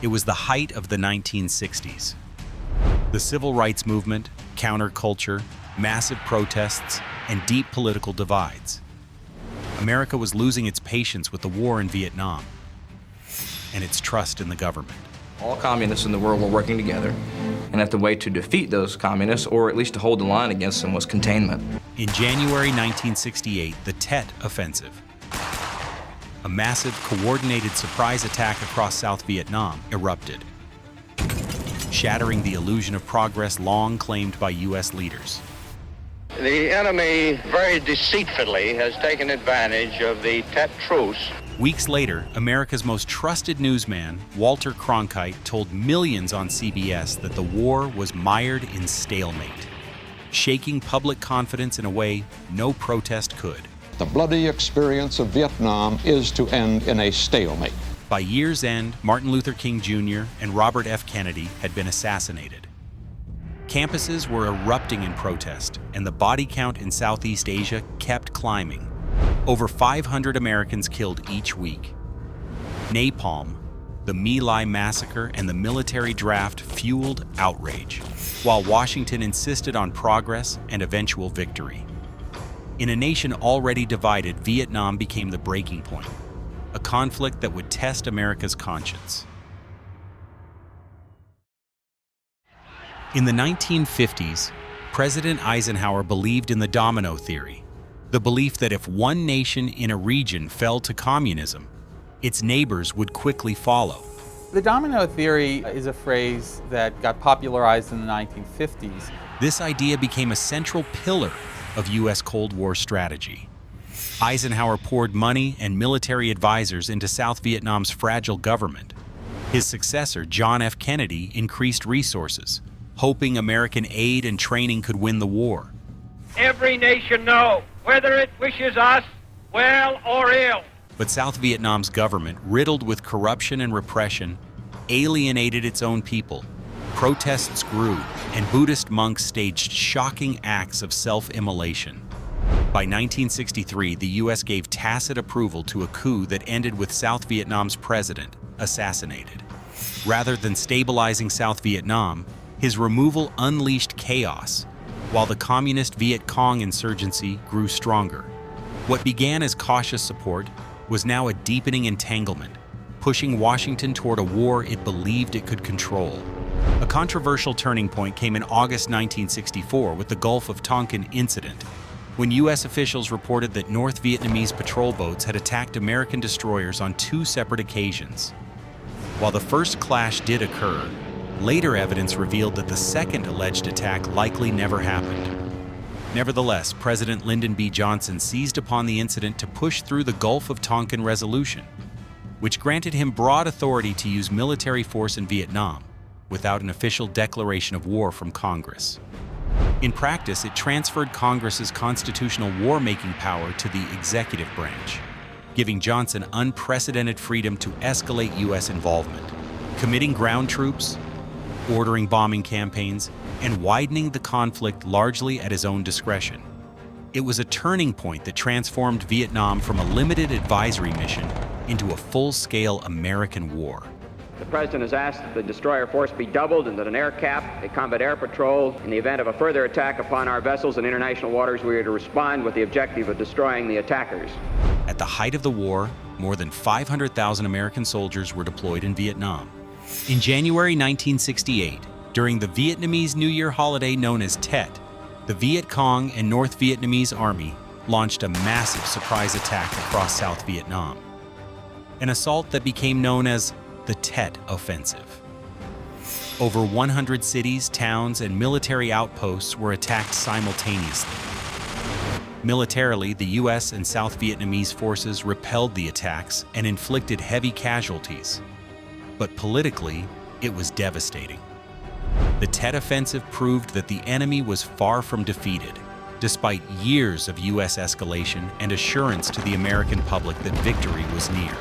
It was the height of the 1960s. The civil rights movement, counterculture, massive protests, and deep political divides. America was losing its patience with the war in Vietnam and its trust in the government. All communists in the world were working together, and that the way to defeat those communists, or at least to hold the line against them, was containment. In January 1968, the Tet Offensive, a massive, coordinated surprise attack across South Vietnam, erupted, shattering the illusion of progress long claimed by U.S. leaders. The enemy very deceitfully has taken advantage of the Tet truce. Weeks later, America's most trusted newsman, Walter Cronkite, told millions on CBS that the war was mired in stalemate, shaking public confidence in a way no protest could. The bloody experience of Vietnam is to end in a stalemate. By year's end, Martin Luther King Jr. and Robert F. Kennedy had been assassinated. Campuses were erupting in protest, and the body count in Southeast Asia kept climbing. Over 500 Americans killed each week. Napalm, the My Lai massacre, and the military draft fueled outrage, while Washington insisted on progress and eventual victory. In a nation already divided, Vietnam became the breaking point, a conflict that would test America's conscience. In the 1950s, President Eisenhower believed in the domino theory, the belief that if one nation in a region fell to communism, its neighbors would quickly follow. The domino theory is a phrase that got popularized in the 1950s. This idea became a central pillar of U.S. Cold War strategy. Eisenhower poured money and military advisors into South Vietnam's fragile government. His successor, John F. Kennedy, increased resources, hoping American aid and training could win the war. Every nation knows whether it wishes us well or ill. But South Vietnam's government, riddled with corruption and repression, alienated its own people. Protests grew, and Buddhist monks staged shocking acts of self-immolation. By 1963, the U.S. gave tacit approval to a coup that ended with South Vietnam's president assassinated. Rather than stabilizing South Vietnam, his removal unleashed chaos, while the communist Viet Cong insurgency grew stronger. What began as cautious support was now a deepening entanglement, pushing Washington toward a war it believed it could control. A controversial turning point came in August 1964 with the Gulf of Tonkin incident, when U.S. officials reported that North Vietnamese patrol boats had attacked American destroyers on 2 separate occasions. While the first clash did occur, later evidence revealed that the second alleged attack likely never happened. Nevertheless, President Lyndon B Johnson seized upon the incident to push through the Gulf of Tonkin Resolution, which granted him broad authority to use military force in Vietnam without an official declaration of war from Congress. In practice, it transferred Congress's constitutional war-making power to the executive branch, giving Johnson unprecedented freedom to escalate U.S. involvement, committing ground troops, ordering bombing campaigns, and widening the conflict largely at his own discretion. It was a turning point that transformed Vietnam from a limited advisory mission into a full-scale American war. The President has asked that the destroyer force be doubled and that an air cap, a combat air patrol, in the event of a further attack upon our vessels in international waters, we are to respond with the objective of destroying the attackers. At the height of the war, more than 500,000 American soldiers were deployed in Vietnam. In January 1968, during the Vietnamese New Year holiday known as Tet, the Viet Cong and North Vietnamese Army launched a massive surprise attack across South Vietnam, an assault that became known as the Tet Offensive. Over 100 cities, towns, and military outposts were attacked simultaneously. Militarily, the U.S. and South Vietnamese forces repelled the attacks and inflicted heavy casualties. But politically, it was devastating. The Tet Offensive proved that the enemy was far from defeated, despite years of U.S. escalation and assurance to the American public that victory was near.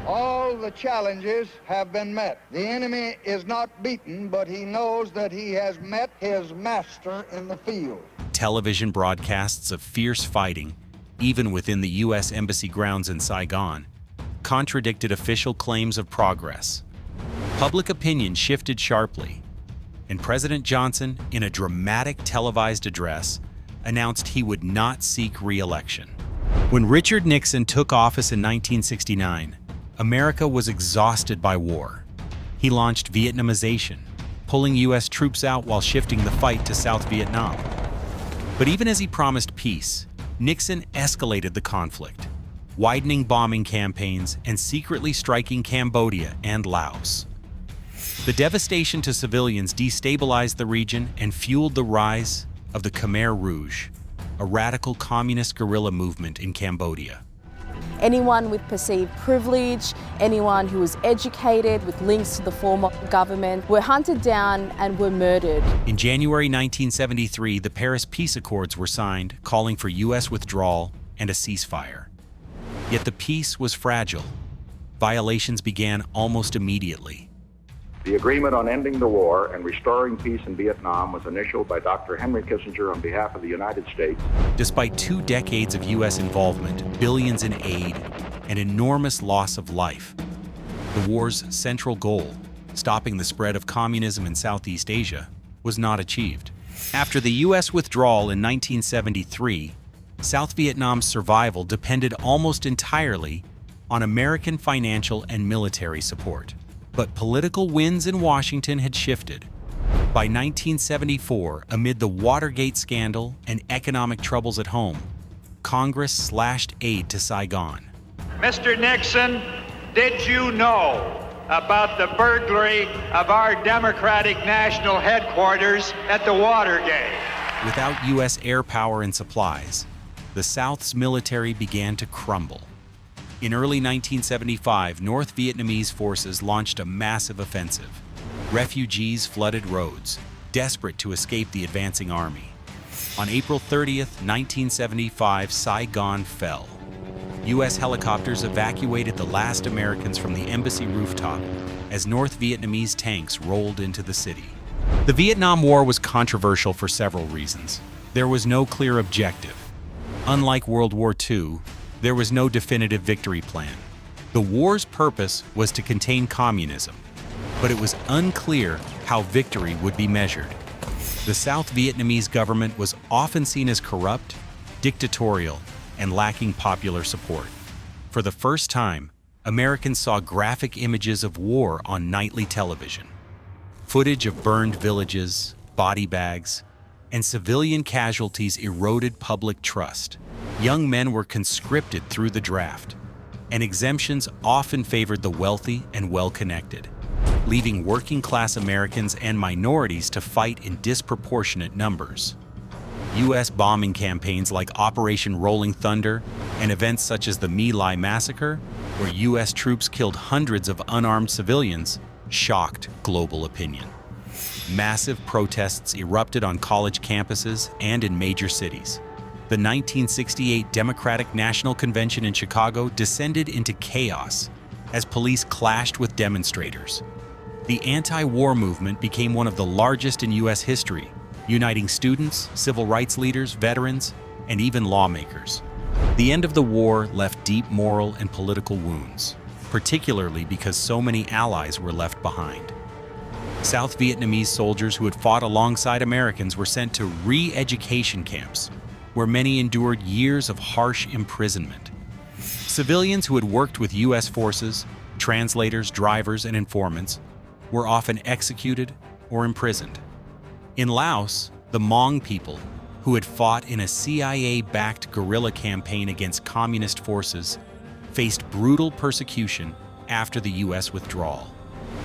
All the challenges have been met. The enemy is not beaten, but he knows that he has met his master in the field. Television broadcasts of fierce fighting, even within the U.S. Embassy grounds in Saigon, contradicted official claims of progress. Public opinion shifted sharply, and President Johnson, in a dramatic televised address, announced he would not seek re-election. When Richard Nixon took office in 1969, America was exhausted by war. He launched Vietnamization, pulling U.S. troops out while shifting the fight to South Vietnam. But even as he promised peace, Nixon escalated the conflict, widening bombing campaigns and secretly striking Cambodia and Laos. The devastation to civilians destabilized the region and fueled the rise of the Khmer Rouge, a radical communist guerrilla movement in Cambodia. Anyone with perceived privilege, anyone who was educated with links to the former government were hunted down and were murdered. In January 1973, the Paris Peace Accords were signed, calling for U.S. withdrawal and a ceasefire. Yet the peace was fragile. Violations began almost immediately. The agreement on ending the war and restoring peace in Vietnam was initialed by Dr. Henry Kissinger on behalf of the United States. Despite 2 decades of U.S. involvement, billions in aid, and enormous loss of life, the war's central goal, stopping the spread of communism in Southeast Asia, was not achieved. After the U.S. withdrawal in 1973, South Vietnam's survival depended almost entirely on American financial and military support. But political winds in Washington had shifted. By 1974, amid the Watergate scandal and economic troubles at home, Congress slashed aid to Saigon. Mr. Nixon, did you know about the burglary of our Democratic National Headquarters at the Watergate? Without U.S. air power and supplies, the South's military began to crumble. In early 1975, North Vietnamese forces launched a massive offensive. Refugees flooded roads, desperate to escape the advancing army. On April 30th, 1975, Saigon fell. U.S. helicopters evacuated the last Americans from the embassy rooftop as North Vietnamese tanks rolled into the city. The Vietnam War was controversial for several reasons. There was no clear objective. Unlike World War II, there was no definitive victory plan. The war's purpose was to contain communism, but it was unclear how victory would be measured. The South Vietnamese government was often seen as corrupt, dictatorial, and lacking popular support. For the first time, Americans saw graphic images of war on nightly television. Footage of burned villages, body bags, and civilian casualties eroded public trust. Young men were conscripted through the draft, and exemptions often favored the wealthy and well-connected, leaving working-class Americans and minorities to fight in disproportionate numbers. U.S. bombing campaigns like Operation Rolling Thunder and events such as the My Lai massacre, where U.S. troops killed hundreds of unarmed civilians, shocked global opinion. Massive protests erupted on college campuses and in major cities. The 1968 Democratic National Convention in Chicago descended into chaos as police clashed with demonstrators. The anti-war movement became one of the largest in U.S. history, uniting students, civil rights leaders, veterans, and even lawmakers. The end of the war left deep moral and political wounds, particularly because so many allies were left behind. South Vietnamese soldiers who had fought alongside Americans were sent to re-education camps, where many endured years of harsh imprisonment. Civilians who had worked with U.S. forces, translators, drivers, and informants, were often executed or imprisoned. In Laos, the Hmong people, who had fought in a CIA-backed guerrilla campaign against communist forces, faced brutal persecution after the U.S. withdrawal.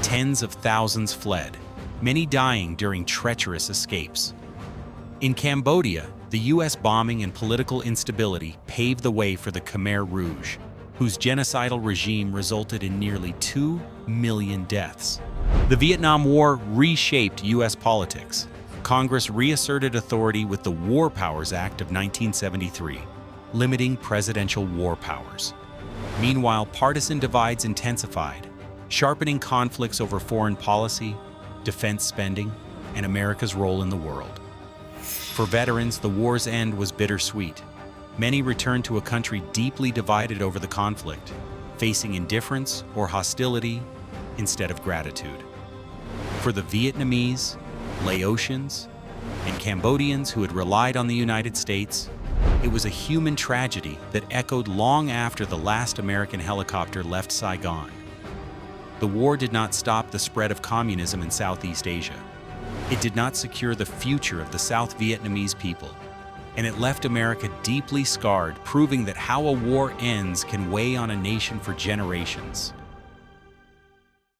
Tens of thousands fled, many dying during treacherous escapes. In Cambodia, the U.S. bombing and political instability paved the way for the Khmer Rouge, whose genocidal regime resulted in nearly 2 million deaths. The Vietnam War reshaped U.S. politics. Congress reasserted authority with the War Powers Act of 1973, limiting presidential war powers. Meanwhile, partisan divides intensified, sharpening conflicts over foreign policy, defense spending, and America's role in the world. For veterans, the war's end was bittersweet. Many returned to a country deeply divided over the conflict, facing indifference or hostility instead of gratitude. For the Vietnamese, Laotians, and Cambodians who had relied on the United States, it was a human tragedy that echoed long after the last American helicopter left Saigon. The war did not stop the spread of communism in Southeast Asia. It did not secure the future of the South Vietnamese people, and it left America deeply scarred, proving that how a war ends can weigh on a nation for generations.